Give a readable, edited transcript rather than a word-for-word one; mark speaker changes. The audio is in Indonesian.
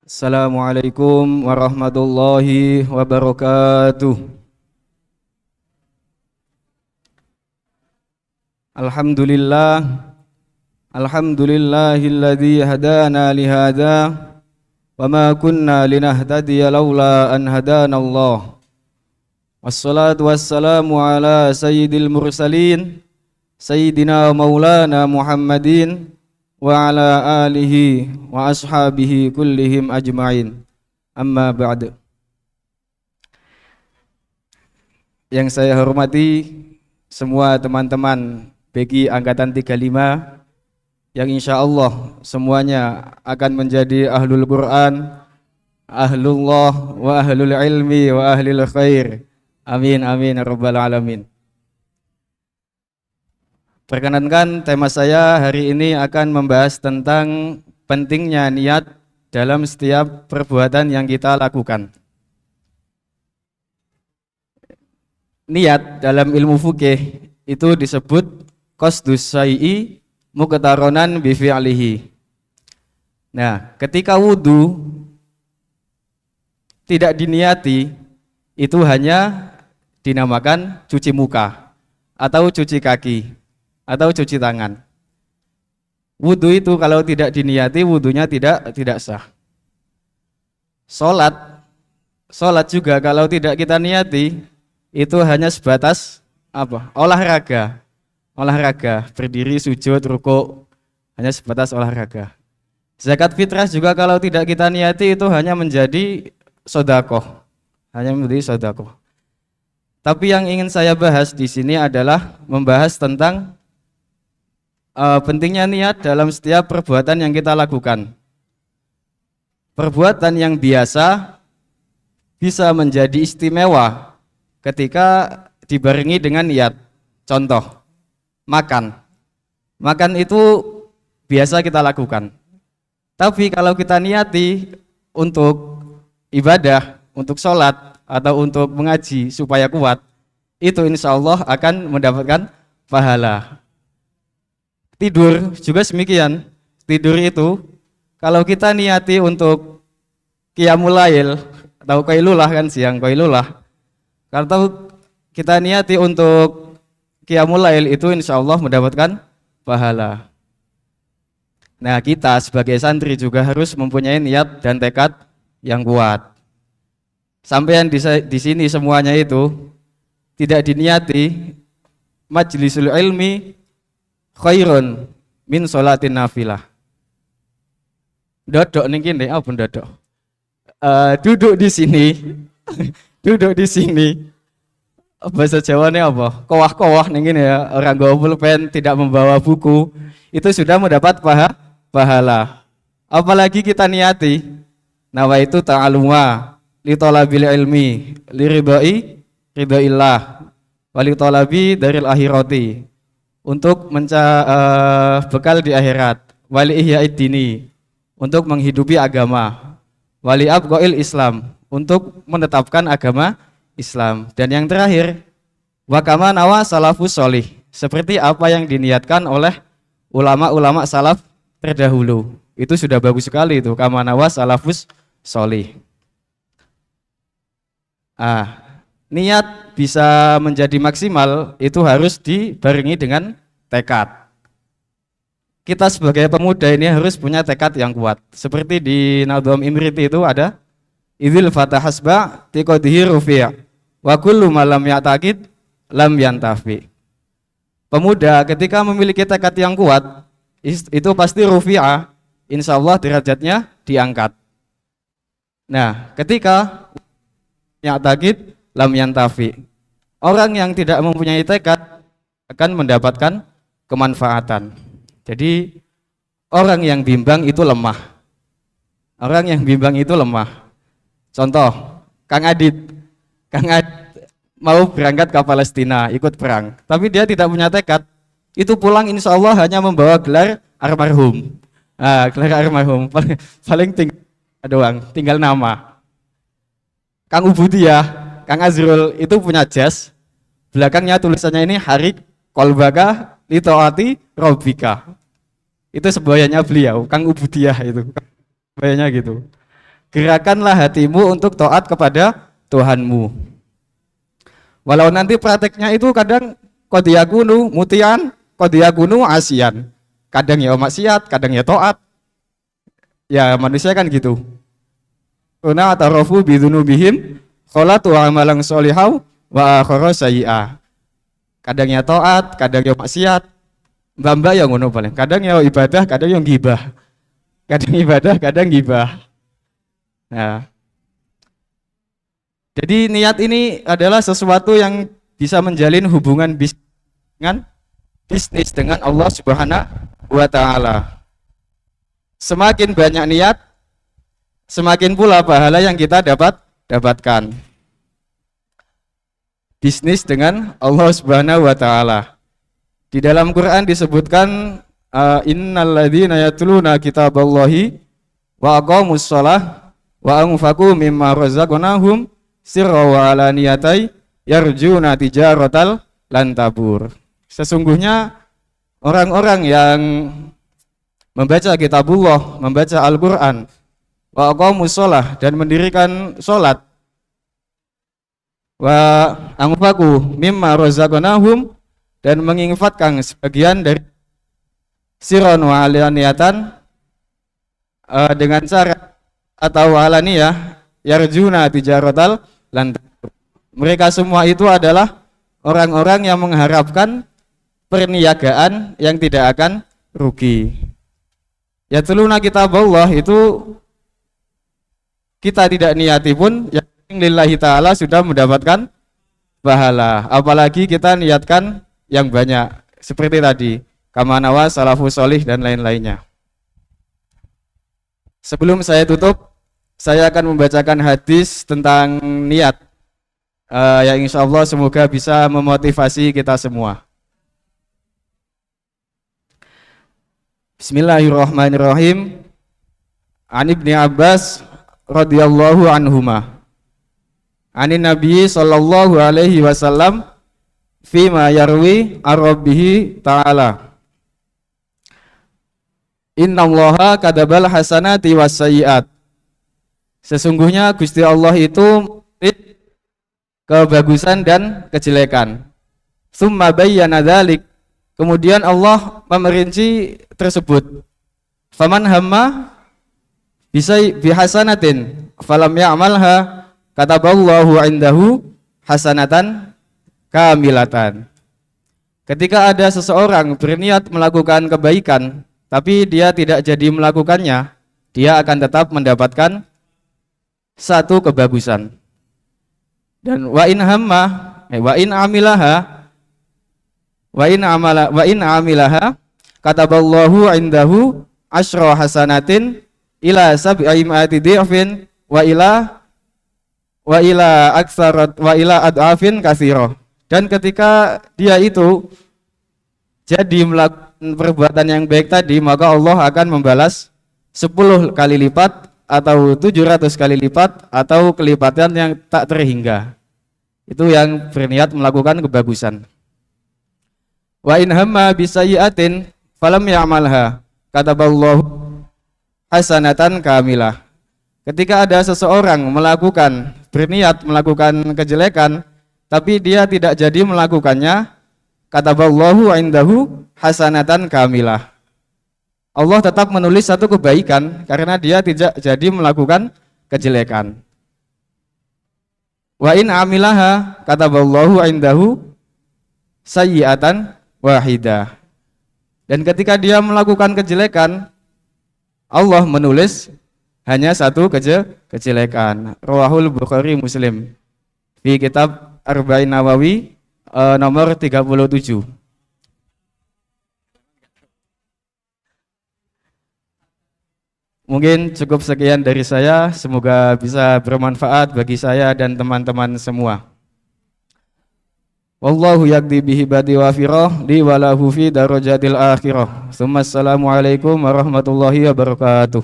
Speaker 1: Assalamualaikum warahmatullahi wabarakatuh. Alhamdulillah, alhamdulillahilladzi hadana lihada wa ma kunna linahtadiya laula an hadanallah. Wassalatu wassalamu ala sayyidil mursalin sayyidina maulana Muhammadin wa ala alihi wa ashabihi kullihim ajma'in. Amma ba'd. Yang saya hormati semua teman-teman BK Angkatan 35 yang insya Allah semuanya akan menjadi ahlul Quran, ahlullah wa ahlul ilmi wa ahlul khair. Amin amin ya rabbal alamin. Perkenankan tema saya hari ini akan membahas tentang pentingnya niat dalam setiap perbuatan yang kita lakukan. Niat dalam ilmu fikih itu disebut qasdus syai'i muqtaronan bi fi'lihi. Nah, ketika wudu tidak diniati itu hanya dinamakan cuci muka atau cuci kaki atau cuci tangan. Wudu itu kalau tidak diniati wudunya tidak sah. Salat juga kalau tidak kita niati itu hanya sebatas apa? Olahraga, berdiri, sujud, rukuk, hanya sebatas olahraga. Zakat fitrah juga kalau tidak kita niati itu hanya menjadi sedekah. Tapi yang ingin saya bahas di sini adalah membahas tentang pentingnya niat dalam setiap perbuatan yang kita lakukan. Perbuatan yang biasa bisa menjadi istimewa ketika dibarengi dengan niat. Contoh, makan. Makan itu biasa kita lakukan. Tapi kalau kita niati untuk ibadah, untuk sholat, atau untuk mengaji supaya kuat, itu insya Allah akan mendapatkan pahala. Tidur juga demikian. Tidur itu kalau kita niati untuk qiyamul lail atau qailulah kan siang qailulah. Kalau kita niati untuk qiyamul lail itu insya Allah mendapatkan pahala. Nah, kita sebagai santri juga harus mempunyai niat dan tekad yang kuat. Sampean di sini semuanya itu tidak diniati majlisul ilmi khairun min sholatin nafilah. Dodok ning kene apa dodok? Duduk di sini. Duduk di sini. Bahasa Jawanya apa? Kowah-kowah ning kene ya, orang nggawa pulpen, tidak membawa buku, itu sudah mendapat pahala. Apalagi kita niati nawaitu ta'aluma li talabil ilmi li ridhaillah wa li talabi daril akhirati, untuk bekal di akhirat, wali ihya'id dini, untuk menghidupi agama, wali abqail Islam, untuk menetapkan agama Islam, dan yang terakhir wa kama nawa salafus sholih, seperti apa yang diniatkan oleh ulama-ulama salaf terdahulu. Itu sudah bagus sekali itu, kama nawa salafus sholih. Niat bisa menjadi maksimal itu harus dibarengi dengan tekad. Kita sebagai pemuda ini harus punya tekad yang kuat. Seperti di Nadham Imriti itu ada idzil fatahasba tiqadihi rufi' wa kullu ma lam ya'taqid lam yantafi. Pemuda ketika memiliki tekad yang kuat itu pasti rufi'ah, insyaallah derajatnya diangkat. Nah, ketika ya'taqid lam yantafi, orang yang tidak mempunyai tekad akan mendapatkan kemanfaatan. Jadi orang yang bimbang itu lemah. Contoh, Kang Adit mau berangkat ke Palestina ikut perang, tapi dia tidak punya tekad. Itu pulang insya Allah hanya membawa gelar almarhum. Gelar almarhum paling tinggal nama. Kang Ubudiyah, Kang Azrul itu punya jas, belakangnya tulisannya ini Harik Kolbaka Litoati Robika. Itu sebayanya beliau, Kang Ubudiyah itu. Sebayanya gitu. Gerakanlah hatimu untuk taat kepada Tuhanmu. Walau nanti prakteknya itu kadang kodiyakunu mutian, kodiyakunu asian. Kadang ya maksiat, kadang ya taat. Ya manusia kan gitu. Una atarofu bidunubihim kholatu amalan solihau wa akhara sayyi'ah. Kadang ya taat, kadang ya maksiat. Mbak yang ngono paling. Kadang ya ibadah, kadang yang gibah. Kadang ibadah, kadang gibah. Nah, jadi niat ini adalah sesuatu yang bisa menjalin hubungan bisnis dengan Allah Subhanahu wa Ta'ala. Semakin banyak niat, semakin pula pahala yang kita dapatkan. Bisnis dengan Allah Subhanahu wa Ta'ala. Di dalam Quran disebutkan innalladzina yatluna kitaballahi wa aqamus shalah wa anfaqu mimma razaqnahum sirra wa alaniyatai yarjuna tijaratal lan tabur. Sesungguhnya orang-orang yang membaca kitabullah, membaca Al-Qur'an, wa aqamus shalah dan mendirikan salat, wa anfaqu mimma razaqnahum dan menginfakkan sebagian dari sirron wa alaniyatan dengan cara atau alaniyah yarjuna tijaratal lan mereka semua itu adalah orang-orang yang mengharapkan perniagaan yang tidak akan rugi. Yatluna kitaballah itu kita tidak niati pun yang lillahi ta'ala sudah mendapatkan pahala, apalagi kita niatkan yang banyak seperti tadi kamanawa salafus solih dan lain-lainnya. Sebelum saya tutup, saya akan membacakan hadis tentang niat yang insya Allah semoga bisa memotivasi kita semua. Bismillahirrahmanirrahim. An Ibni Abbas radhiyallahu anhuma. Anin Nabi sallallahu alaihi wasallam fima yarwi ar-rabbihi ta'ala. Innallaha kadabal hasanati was sayyi'at. Sesungguhnya Gusti Allah itu kebagusan dan kejelekan. Tsumma bayyana dzalik. Kemudian Allah memerinci tersebut. Faman hamma bihasanatin falam ya'malha kataballahu indahu hasanatan kamilatan. Ketika ada seseorang berniat melakukan kebaikan tapi dia tidak jadi melakukannya, dia akan tetap mendapatkan satu kebagusan. Dan wa in amilaha kataballahu indahu asyra hasanatin ila sab'i mi'ati dhi'fin wa ila ad'afin katsira. Dan ketika dia itu jadi melakukan perbuatan yang baik tadi, maka Allah akan membalas 10 kali lipat atau 700 kali lipat atau kelipatan yang tak terhingga. Itu yang berniat melakukan kebagusan. Wa in hamma bisayyi'atin falam ya'malha kataballahu hasanatan kamilah. Ketika ada seseorang berniat melakukan kejelekan tapi dia tidak jadi melakukannya, kataballahu indahu hasanatan kamilah. Allah tetap menulis satu kebaikan karena dia tidak jadi melakukan kejelekan. Wa in amilaha kataballahu indahu sayyi'atan wahidah. Dan ketika dia melakukan kejelekan, Allah menulis hanya satu kejelekan. Rawahul Bukhari Muslim di kitab Arba'in Nawawi nomor 37. Mungkin cukup sekian dari saya, semoga bisa bermanfaat bagi saya dan teman-teman semua. Wallahu yaqdi bihi badi wa firah li walahu fi darajatil akhirah. Assalamualaikum warahmatullahi wabarakatuh.